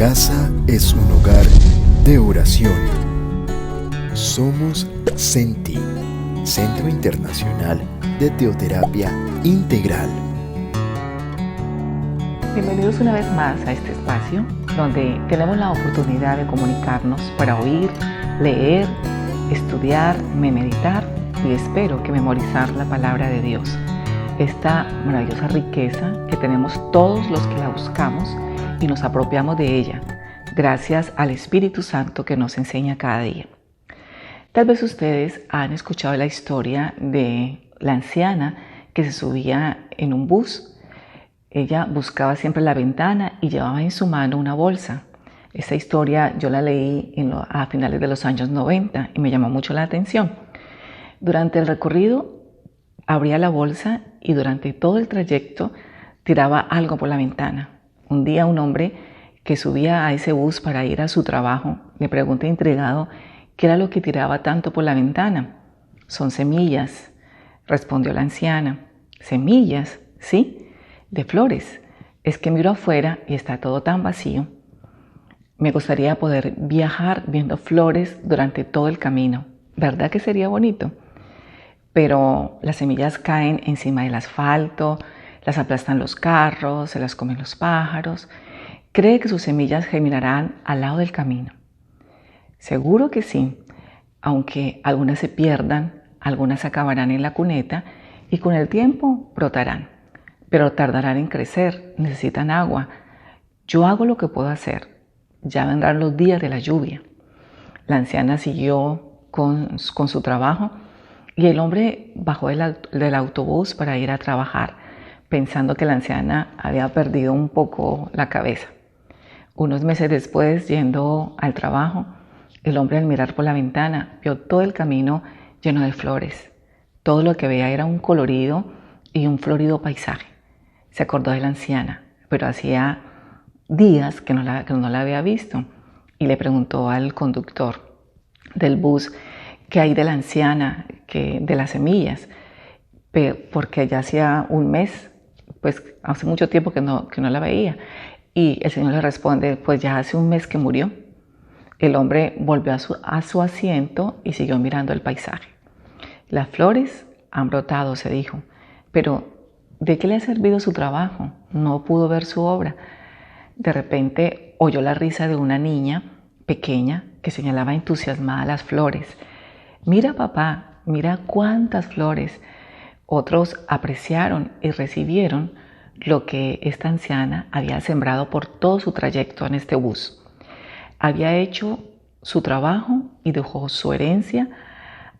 casa es un lugar de oración. Somos CENTI, Centro Internacional de Teoterapia Integral. Bienvenidos una vez más a este espacio donde tenemos la oportunidad de comunicarnos para oír, leer, estudiar, meditar y espero que memorizar la palabra de Dios. Esta maravillosa riqueza que tenemos todos los que la buscamos y nos apropiamos de ella, gracias al Espíritu Santo que nos enseña cada día. Tal vez ustedes han escuchado la historia de la anciana que se subía en un bus. Ella buscaba siempre la ventana y llevaba en su mano una bolsa. Esta historia yo la leí a finales de los años 90 y me llamó mucho la atención. Durante el recorrido abría la bolsa y durante todo el trayecto tiraba algo por la ventana. Un día un hombre que subía a ese bus para ir a su trabajo le pregunté intrigado qué era lo que tiraba tanto por la ventana. Son semillas, respondió la anciana. ¿Semillas? Sí, de flores. Es que miro afuera y está todo tan vacío. Me gustaría poder viajar viendo flores durante todo el camino. ¿Verdad que sería bonito? Pero las semillas caen encima del asfalto, las aplastan los carros, se las comen los pájaros. ¿Cree que sus semillas germinarán al lado del camino? Seguro que sí, aunque algunas se pierdan, algunas acabarán en la cuneta y con el tiempo brotarán, pero tardarán en crecer, necesitan agua. Yo hago lo que puedo hacer, ya vendrán los días de la lluvia. La anciana siguió con su trabajo y el hombre bajó del autobús para ir a trabajar, pensando que la anciana había perdido un poco la cabeza. Unos meses después, yendo al trabajo, el hombre al mirar por la ventana vio todo el camino lleno de flores. Todo lo que veía era un colorido y un florido paisaje. Se acordó de la anciana, pero hacía días que no la había visto y le preguntó al conductor del bus qué hay de la anciana, de las semillas, porque ya hacía un mes, pues hace mucho tiempo que no la veía. Y el Señor le responde, pues ya hace un mes que murió. El hombre volvió a su asiento y siguió mirando el paisaje. Las flores han brotado, se dijo, pero ¿de qué le ha servido su trabajo? No pudo ver su obra. De repente oyó la risa de una niña pequeña que señalaba entusiasmada las flores. Mira, papá, mira cuántas flores. Otros apreciaron y recibieron lo que esta anciana había sembrado por todo su trayecto en este bus. Había hecho su trabajo y dejó su herencia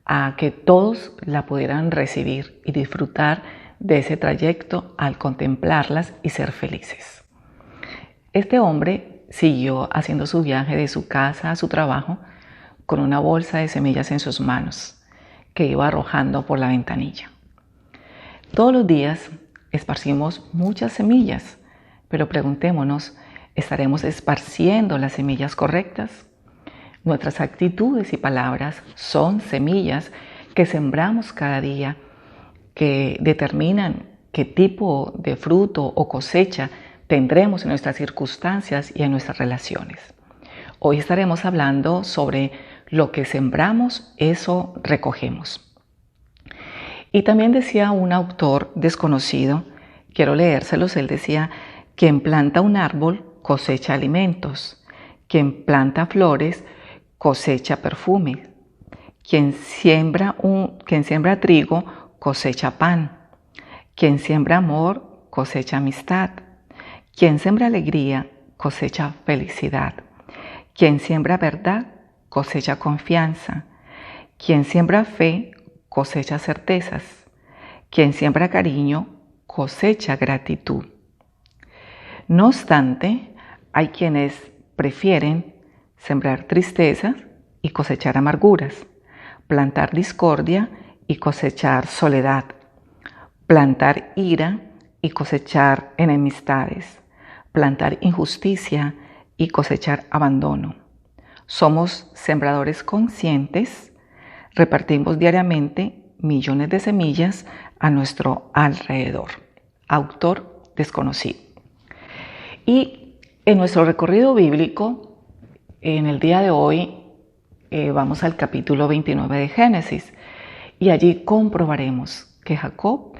a que todos la pudieran recibir y disfrutar de ese trayecto al contemplarlas y ser felices. Este hombre siguió haciendo su viaje de su casa a su trabajo con una bolsa de semillas en sus manos que iba arrojando por la ventanilla. Todos los días esparcimos muchas semillas, pero preguntémonos, ¿estaremos esparciendo las semillas correctas? Nuestras actitudes y palabras son semillas que sembramos cada día, que determinan qué tipo de fruto o cosecha tendremos en nuestras circunstancias y en nuestras relaciones. Hoy estaremos hablando sobre lo que sembramos, eso recogemos. Y también decía un autor desconocido, quiero leérselos, él decía, quien planta un árbol cosecha alimentos, quien planta flores cosecha perfume, quien siembra trigo cosecha pan, quien siembra amor cosecha amistad, quien siembra alegría cosecha felicidad, quien siembra verdad cosecha confianza, quien siembra fe cosecha certezas, quien siembra cariño cosecha gratitud. No obstante, hay quienes prefieren sembrar tristezas y cosechar amarguras, plantar discordia y cosechar soledad, plantar ira y cosechar enemistades, plantar injusticia y cosechar abandono. Somos sembradores conscientes, repartimos diariamente millones de semillas a nuestro alrededor. Autor desconocido. Y En nuestro recorrido bíblico, en el día de hoy, vamos al capítulo 29 de Génesis y allí comprobaremos que Jacob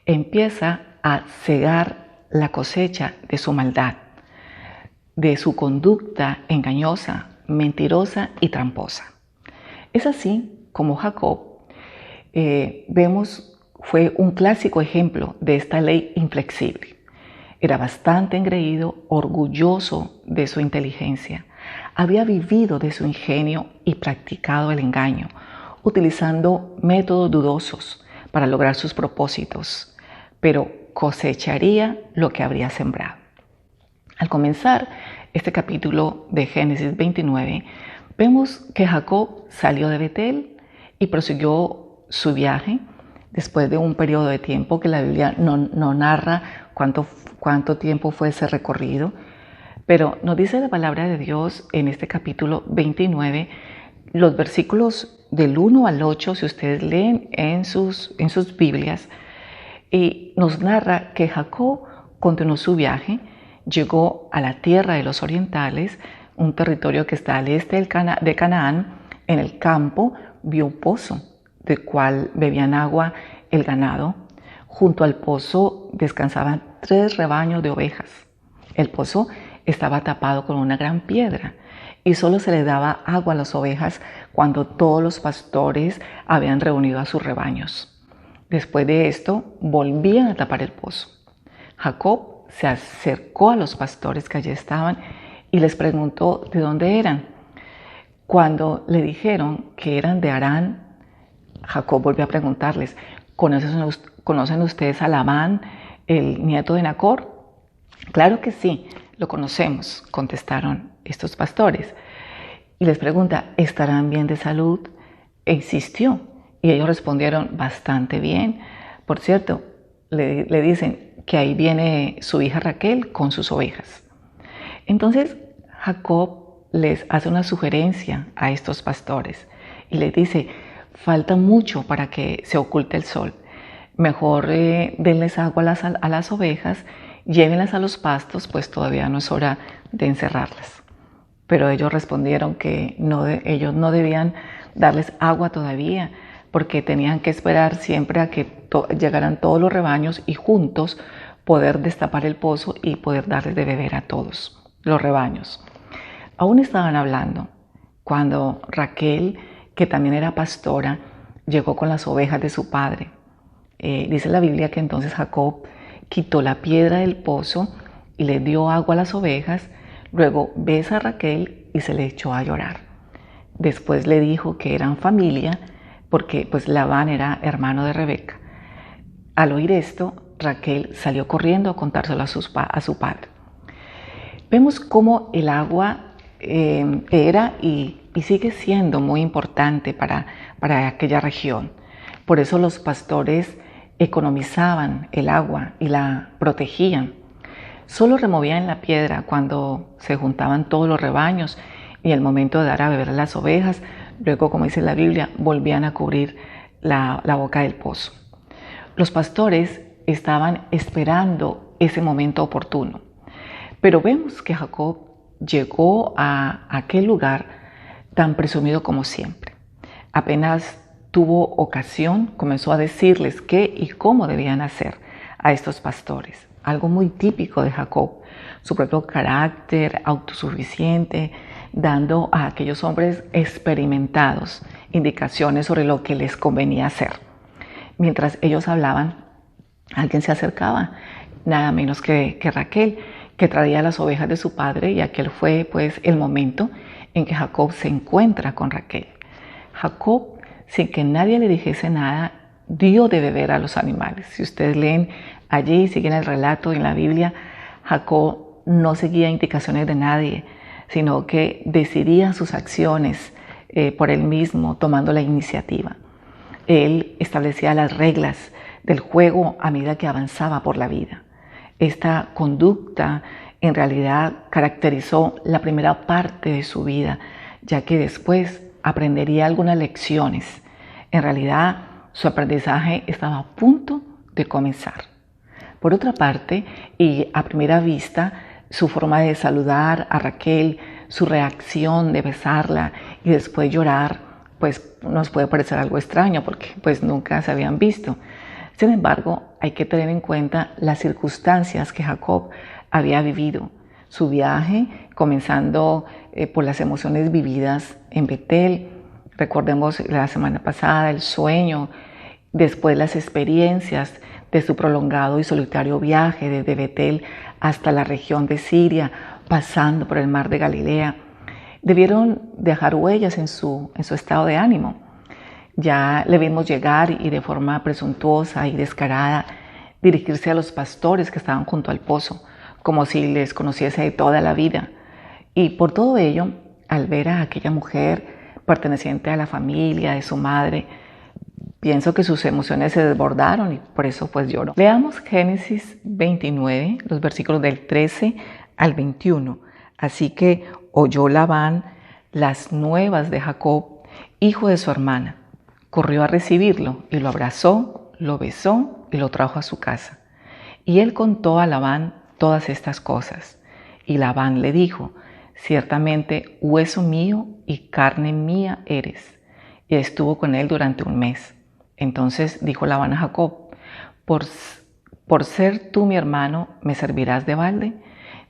empieza a cegar la cosecha de su maldad, de su conducta engañosa, mentirosa y tramposa. Es así como Jacob, fue un clásico ejemplo de esta ley inflexible. Era bastante engreído, orgulloso de su inteligencia. Había vivido de su ingenio y practicado el engaño, utilizando métodos dudosos para lograr sus propósitos, pero cosecharía lo que habría sembrado. Al comenzar este capítulo de Génesis 29, vemos que Jacob salió de Betel y prosiguió su viaje después de un periodo de tiempo que la Biblia no narra cuánto tiempo fue ese recorrido, pero nos dice la palabra de Dios en este capítulo 29, los versículos del 1 al 8, si ustedes leen en sus Biblias, y nos narra que Jacob continuó su viaje, llegó a la tierra de los orientales, un territorio que está al este de Canaán. En el campo vio un pozo del cual bebían agua el ganado. Junto al pozo descansaban 3 rebaños de ovejas. El pozo estaba tapado con una gran piedra y solo se le daba agua a las ovejas cuando todos los pastores habían reunido a sus rebaños. Después de esto, volvían a tapar el pozo. Jacob se acercó a los pastores que allí estaban y les preguntó de dónde eran. Cuando le dijeron que eran de Harán, Jacob volvió a preguntarles: ¿Conocen ustedes a Labán, el nieto de Nacor? Claro que sí, lo conocemos, contestaron estos pastores. Y les pregunta: ¿estarán bien de salud? E insistió. Y ellos respondieron: bastante bien. Por cierto, le dicen que ahí viene su hija Raquel con sus ovejas. Entonces Jacob les hace una sugerencia a estos pastores y les dice: falta mucho para que se oculte el sol. Mejor denles agua a las ovejas, llévenlas a los pastos, pues todavía no es hora de encerrarlas. Pero ellos respondieron que ellos no debían darles agua todavía, porque tenían que esperar siempre a que llegaran todos los rebaños y juntos poder destapar el pozo y poder darles de beber a todos los rebaños. Aún estaban hablando cuando Raquel, que también era pastora, llegó con las ovejas de su padre. Dice la Biblia que entonces Jacob quitó la piedra del pozo y le dio agua a las ovejas, luego besa a Raquel y se le echó a llorar. Después le dijo que eran familia, porque pues Labán era hermano de Rebeca. Al oír esto, Raquel salió corriendo a contárselo a su padre. Vemos cómo el agua era y sigue siendo muy importante para aquella región. Por eso los pastores economizaban el agua y la protegían. Solo removían la piedra cuando se juntaban todos los rebaños y el momento de dar a beber a las ovejas, luego, como dice la Biblia, volvían a cubrir la boca del pozo. Los pastores estaban esperando ese momento oportuno. Pero vemos que Jacob llegó a aquel lugar tan presumido como siempre. Apenas tuvo ocasión, comenzó a decirles qué y cómo debían hacer a estos pastores. Algo muy típico de Jacob, su propio carácter autosuficiente, dando a aquellos hombres experimentados indicaciones sobre lo que les convenía hacer. Mientras ellos hablaban, alguien se acercaba, nada menos que Raquel, que traía las ovejas de su padre, y aquel fue pues el momento en que Jacob se encuentra con Raquel. Jacob, sin que nadie le dijese nada, dio de beber a los animales. Si ustedes leen allí, siguen el relato en la Biblia, Jacob no seguía indicaciones de nadie, sino que decidía sus acciones por él mismo, tomando la iniciativa. Él establecía las reglas del juego a medida que avanzaba por la vida. Esta conducta en realidad caracterizó la primera parte de su vida, ya que después aprendería algunas lecciones. En realidad, su aprendizaje estaba a punto de comenzar. Por otra parte, y a primera vista, su forma de saludar a Raquel, su reacción de besarla y después llorar, pues nos puede parecer algo extraño porque pues nunca se habían visto. Sin embargo, hay que tener en cuenta las circunstancias que Jacob había vivido. Su viaje, comenzando por las emociones vividas en Betel, recordemos la semana pasada el sueño, después las experiencias de su prolongado y solitario viaje desde Betel hasta la región de Siria, pasando por el mar de Galilea, debieron dejar huellas en su estado de ánimo. Ya le vimos llegar y de forma presuntuosa y descarada dirigirse a los pastores que estaban junto al pozo, como si les conociese de toda la vida. Y por todo ello, al ver a aquella mujer perteneciente a la familia de su madre, pienso que sus emociones se desbordaron y por eso pues lloró. Leamos Génesis 29, los versículos del 13 al 21. Así que oyó Labán las nuevas de Jacob, hijo de su hermana. Corrió a recibirlo y lo abrazó, lo besó y lo trajo a su casa. Y él contó a Labán todas estas cosas. Y Labán le dijo: ciertamente hueso mío y carne mía eres. Y estuvo con él durante un mes. Entonces dijo Labán a Jacob: por ser tú mi hermano, ¿me servirás de balde?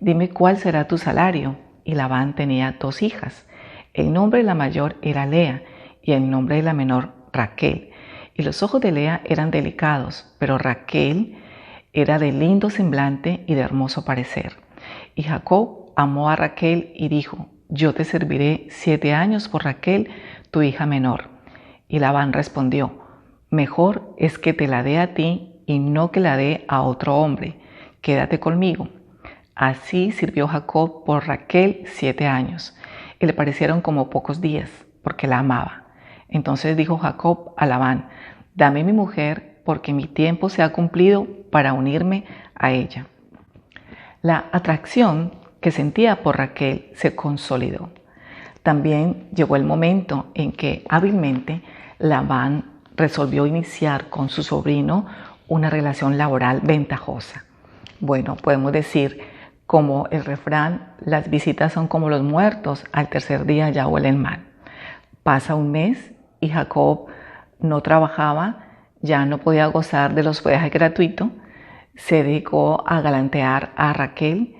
Dime cuál será tu salario. Y Labán tenía 2 hijas. El nombre de la mayor era Lea y el nombre de la menor Raquel. Y los ojos de Lea eran delicados, pero Raquel era de lindo semblante y de hermoso parecer. Y Jacob amó a Raquel y dijo: yo te serviré 7 años por Raquel, tu hija menor. Y Labán respondió: mejor es que te la dé a ti y no que la dé a otro hombre. Quédate conmigo. Así sirvió Jacob por Raquel 7 años, y le parecieron como pocos días, porque la amaba. Entonces dijo Jacob a Labán: dame mi mujer, porque mi tiempo se ha cumplido para unirme a ella. La atracción que sentía por Raquel se consolidó. También llegó el momento en que hábilmente Labán resolvió iniciar con su sobrino una relación laboral ventajosa. Bueno, podemos decir, como el refrán, las visitas son como los muertos, al tercer día ya huelen mal. Pasa un mes y Jacob no trabajaba, ya no podía gozar de los hospedaje gratuito, se dedicó a galantear a Raquel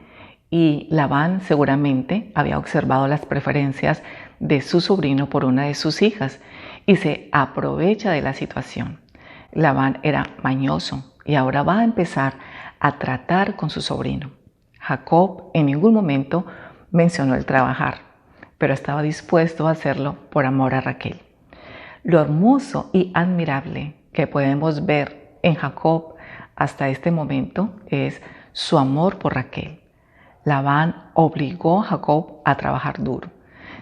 y Labán seguramente había observado las preferencias de su sobrino por una de sus hijas y se aprovecha de la situación. Labán era mañoso y ahora va a empezar a tratar con su sobrino. Jacob en ningún momento mencionó el trabajar, pero estaba dispuesto a hacerlo por amor a Raquel. Lo hermoso y admirable que podemos ver en Jacob hasta este momento es su amor por Raquel. Labán obligó a Jacob a trabajar duro.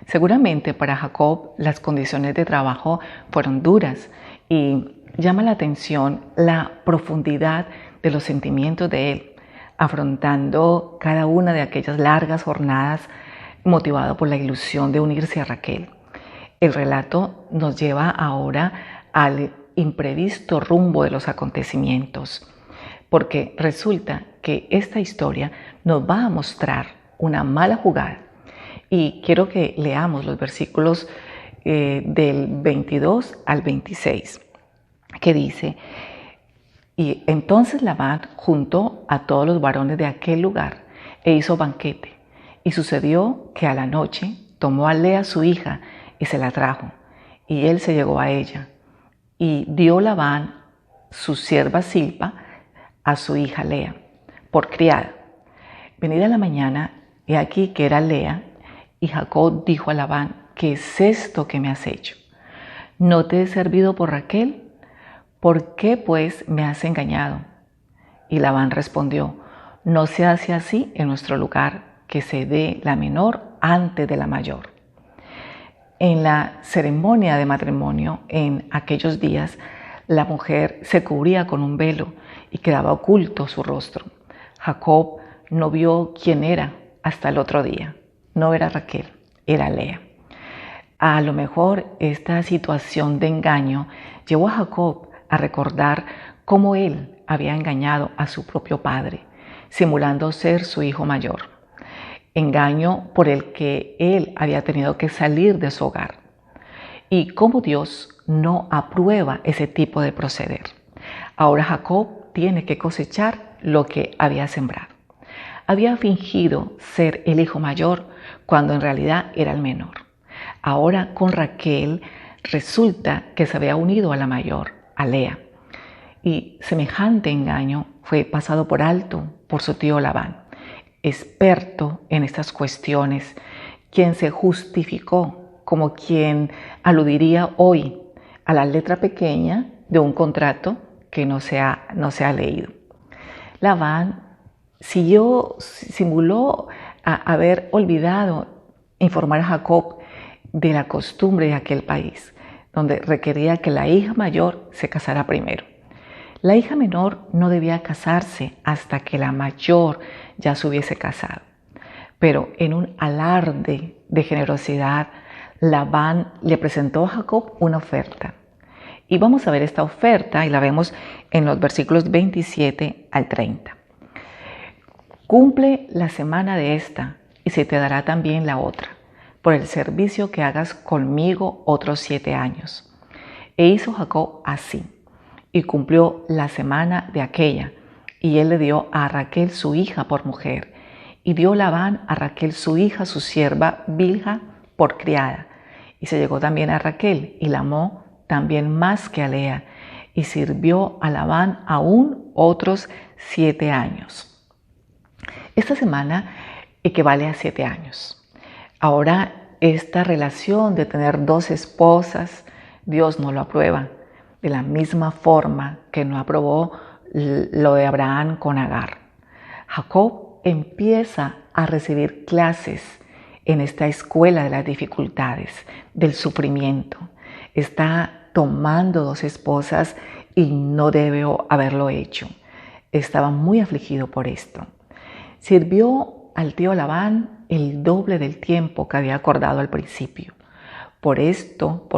Seguramente para Jacob las condiciones de trabajo fueron duras y llama la atención la profundidad de los sentimientos de él, afrontando cada una de aquellas largas jornadas motivado por la ilusión de unirse a Raquel. El relato nos lleva ahora al imprevisto rumbo de los acontecimientos, porque resulta que esta historia nos va a mostrar una mala jugada. Y quiero que leamos los versículos del 22 al 26, que dice: y entonces Labán juntó a todos los varones de aquel lugar e hizo banquete. Y sucedió que a la noche tomó a Lea su hija y se la trajo, y él se llegó a ella. Y dio Labán su sierva Silpa a su hija Lea, por criada. Venida la mañana, he aquí que era Lea, y Jacob dijo a Labán: ¿qué es esto que me has hecho? ¿No te he servido por Raquel? ¿Por qué pues me has engañado? Y Labán respondió: no se hace así en nuestro lugar, que se dé la menor antes de la mayor. En la ceremonia de matrimonio en aquellos días, la mujer se cubría con un velo y quedaba oculto su rostro. Jacob no vio quién era hasta el otro día. No era Raquel, era Lea. A lo mejor esta situación de engaño llevó a Jacob a recordar cómo él había engañado a su propio padre, simulando ser su hijo mayor. engaño por el que él había tenido que salir de su hogar. Y cómo Dios no aprueba ese tipo de proceder. Ahora Jacob tiene que cosechar lo que había sembrado. Había fingido ser el hijo mayor cuando en realidad era el menor. Ahora con Raquel resulta que se había unido a la mayor, a Lea. Y semejante engaño fue pasado por alto por su tío Labán, experto en estas cuestiones, quien se justificó como quien aludiría hoy a la letra pequeña de un contrato que no se ha leído. Labán simuló haber olvidado informar a Jacob de la costumbre de aquel país, donde requería que la hija mayor se casara primero. La hija menor no debía casarse hasta que la mayor ya se hubiese casado. Pero en un alarde de generosidad, Labán le presentó a Jacob una oferta. Y vamos a ver esta oferta y la vemos en los versículos 27 al 30. Cumple la semana de esta y se te dará también la otra, por el servicio que hagas conmigo otros 7 años. E hizo Jacob así, y cumplió la semana de aquella, y él le dio a Raquel su hija por mujer, y dio Labán a Raquel su hija, su sierva Bilha, por criada. Y se llegó también a Raquel, y la amó también más que a Lea, y sirvió a Labán aún otros 7 años. Esta semana equivale a 7 años. Ahora, esta relación de tener 2 esposas, Dios no lo aprueba, de la misma forma que no aprobó lo de Abraham con Agar. Jacob empieza a recibir clases en esta escuela de las dificultades, del sufrimiento. Está tomando 2 esposas y no debió haberlo hecho. Estaba muy afligido por esto. Sirvió al tío Labán el doble del tiempo que había acordado al principio. Por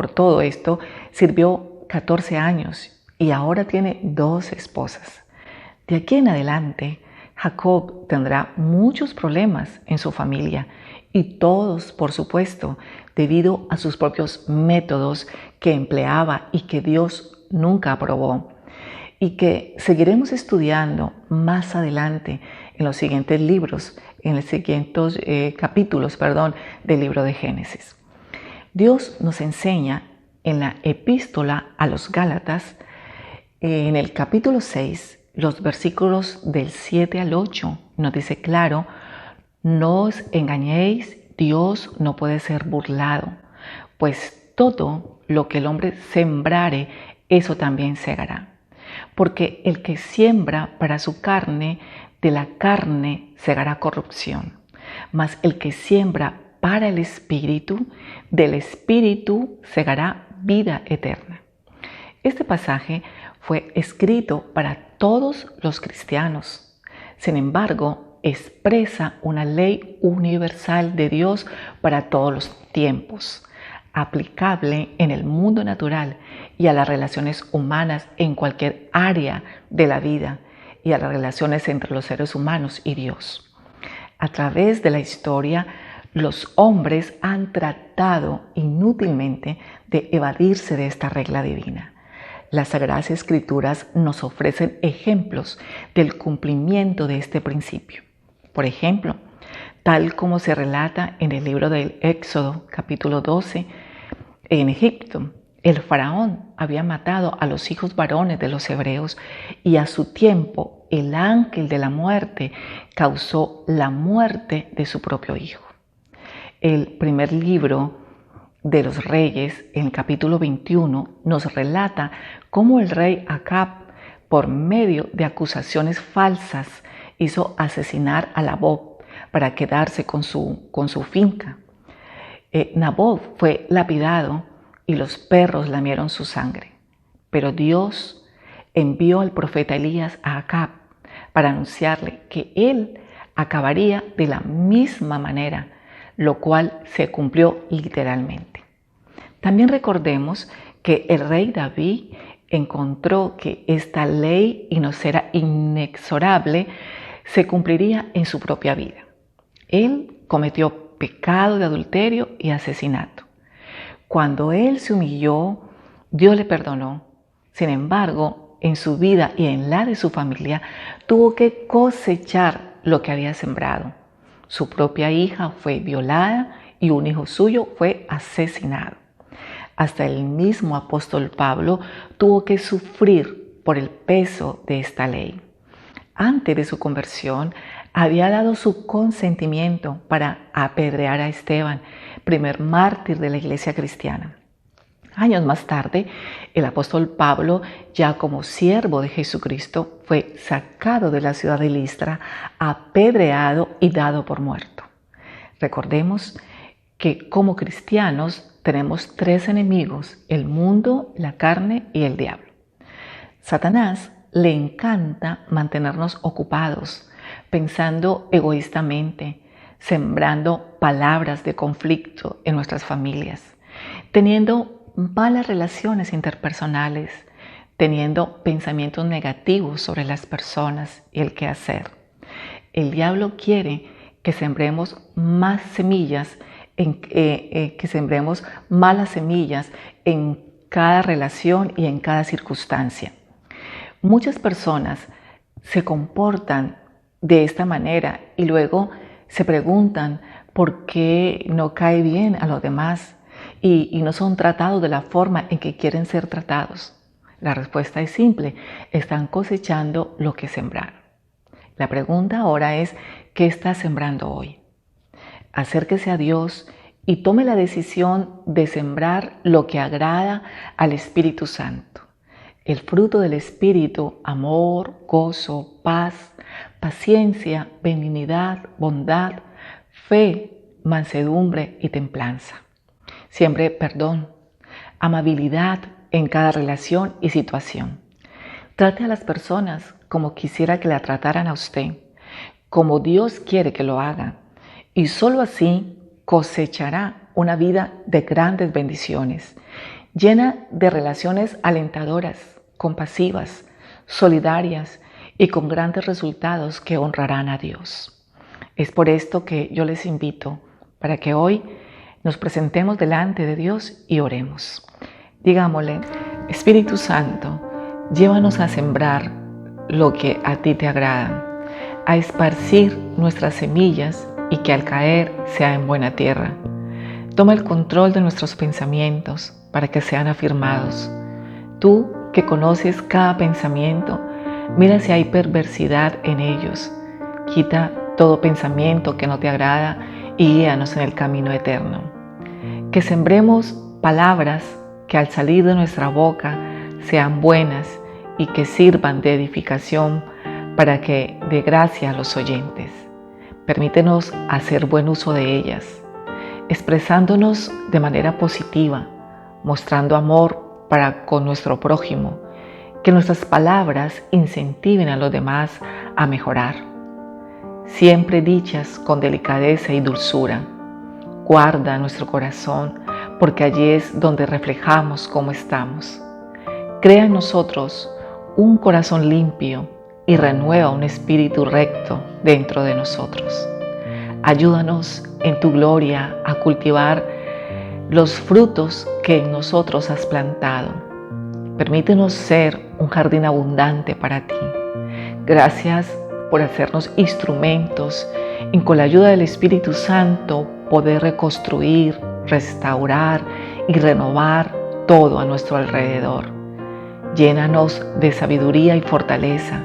todo esto, sirvió 14 años y ahora tiene 2 esposas. De aquí en adelante, Jacob tendrá muchos problemas en su familia y todos, por supuesto, debido a sus propios métodos que empleaba y que Dios nunca aprobó y que seguiremos estudiando más adelante en los siguientes libros, en los siguientes capítulos del libro de Génesis. Dios nos enseña en la epístola a los Gálatas, en el capítulo 6, los versículos del 7 al 8, nos dice claro: no os engañéis, Dios no puede ser burlado, pues todo lo que el hombre sembrare, eso también segará. Porque el que siembra para su carne, de la carne segará corrupción, mas el que siembra para el Espíritu, del Espíritu segará vida eterna. Este pasaje fue escrito para todos los cristianos. Sin embargo, expresa una ley universal de Dios para todos los tiempos, aplicable en el mundo natural y a las relaciones humanas en cualquier área de la vida y a las relaciones entre los seres humanos y Dios. A través de la historia, los hombres han tratado inútilmente de evadirse de esta regla divina. Las Sagradas Escrituras nos ofrecen ejemplos del cumplimiento de este principio. Por ejemplo, tal como se relata en el libro del Éxodo, capítulo 12, en Egipto, el faraón había matado a los hijos varones de los hebreos y a su tiempo el ángel de la muerte causó la muerte de su propio hijo. El primer libro de los Reyes, en el capítulo 21, nos relata cómo el rey Acab, por medio de acusaciones falsas, hizo asesinar a Nabot para quedarse con su finca. Nabot fue lapidado y los perros lamieron su sangre. Pero Dios envió al profeta Elías a Acab para anunciarle que él acabaría de la misma manera, lo cual se cumplió literalmente. También recordemos que el rey David encontró que esta ley inexorable se cumpliría en su propia vida. Él cometió pecado de adulterio y asesinato. Cuando él se humilló, Dios le perdonó. Sin embargo, en su vida y en la de su familia, tuvo que cosechar lo que había sembrado. Su propia hija fue violada y un hijo suyo fue asesinado. Hasta el mismo apóstol Pablo tuvo que sufrir por el peso de esta ley. Antes de su conversión, había dado su consentimiento para apedrear a Esteban, primer mártir de la iglesia cristiana. Años más tarde, el apóstol Pablo, ya como siervo de Jesucristo, fue sacado de la ciudad de Listra, apedreado y dado por muerto. Recordemos que como cristianos tenemos 3 enemigos: el mundo, la carne y el diablo. Satanás le encanta mantenernos ocupados, pensando egoístamente, sembrando palabras de conflicto en nuestras familias, teniendo malas relaciones interpersonales, teniendo pensamientos negativos sobre las personas y el qué hacer. El diablo quiere que sembremos más semillas, que sembremos malas semillas en cada relación y en cada circunstancia. Muchas personas se comportan de esta manera y luego se preguntan por qué no cae bien a los demás y no son tratados de la forma en que quieren ser tratados. La respuesta es simple: están cosechando lo que sembraron. La pregunta ahora es: ¿qué estás sembrando hoy? Acérquese a Dios y tome la decisión de sembrar lo que agrada al Espíritu Santo. El fruto del Espíritu: amor, gozo, paz, paciencia, benignidad, bondad, fe, mansedumbre y templanza. Siempre perdón, amabilidad en cada relación y situación. Trate a las personas como quisiera que la trataran a usted, como Dios quiere que lo haga, y solo así cosechará una vida de grandes bendiciones, llena de relaciones alentadoras, compasivas, solidarias y con grandes resultados que honrarán a Dios. Es por esto que yo les invito para que hoy nos presentemos delante de Dios y oremos. Digámosle: Espíritu Santo, llévanos a sembrar lo que a ti te agrada, a esparcir nuestras semillas y que al caer sea en buena tierra. Toma el control de nuestros pensamientos para que sean afirmados. Tú, que conoces cada pensamiento, mira si hay perversidad en ellos. Quita todo pensamiento que no te agrada y guíanos en el camino eterno. Que sembremos palabras que al salir de nuestra boca sean buenas y que sirvan de edificación para que dé gracia a los oyentes. Permítenos hacer buen uso de ellas, expresándonos de manera positiva, mostrando amor para con nuestro prójimo, que nuestras palabras incentiven a los demás a mejorar. Siempre dichas con delicadeza y dulzura. Guarda nuestro corazón, porque allí es donde reflejamos cómo estamos. Crea en nosotros un corazón limpio y renueva un espíritu recto dentro de nosotros. Ayúdanos en tu gloria a cultivar los frutos que en nosotros has plantado. Permítenos ser un jardín abundante para ti. Gracias por hacernos instrumentos y con la ayuda del Espíritu Santo poder reconstruir, restaurar y renovar todo a nuestro alrededor. Llénanos de sabiduría y fortaleza.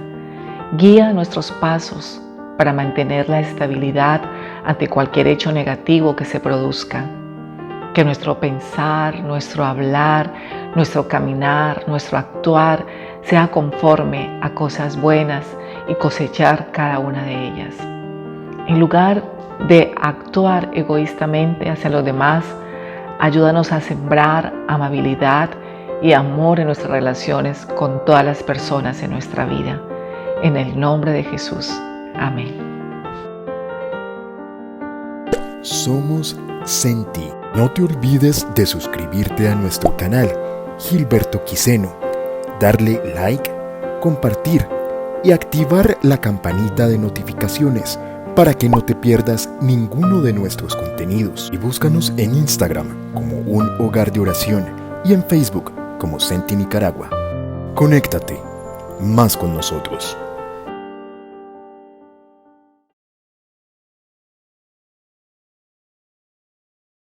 Guía nuestros pasos para mantener la estabilidad ante cualquier hecho negativo que se produzca. Que nuestro pensar, nuestro hablar, nuestro caminar, nuestro actuar sea conforme a cosas buenas y cosechar cada una de ellas. En lugar de actuar egoístamente hacia los demás, ayúdanos a sembrar amabilidad y amor en nuestras relaciones con todas las personas en nuestra vida. En el nombre de Jesús. Amén. Somos Senti. No te olvides de suscribirte a nuestro canal Gilberto Quiseno, darle like, compartir y activar la campanita de notificaciones para que no te pierdas ninguno de nuestros contenidos. Y búscanos en Instagram como Un Hogar de Oración y en Facebook como Senti Nicaragua. Conéctate más con nosotros.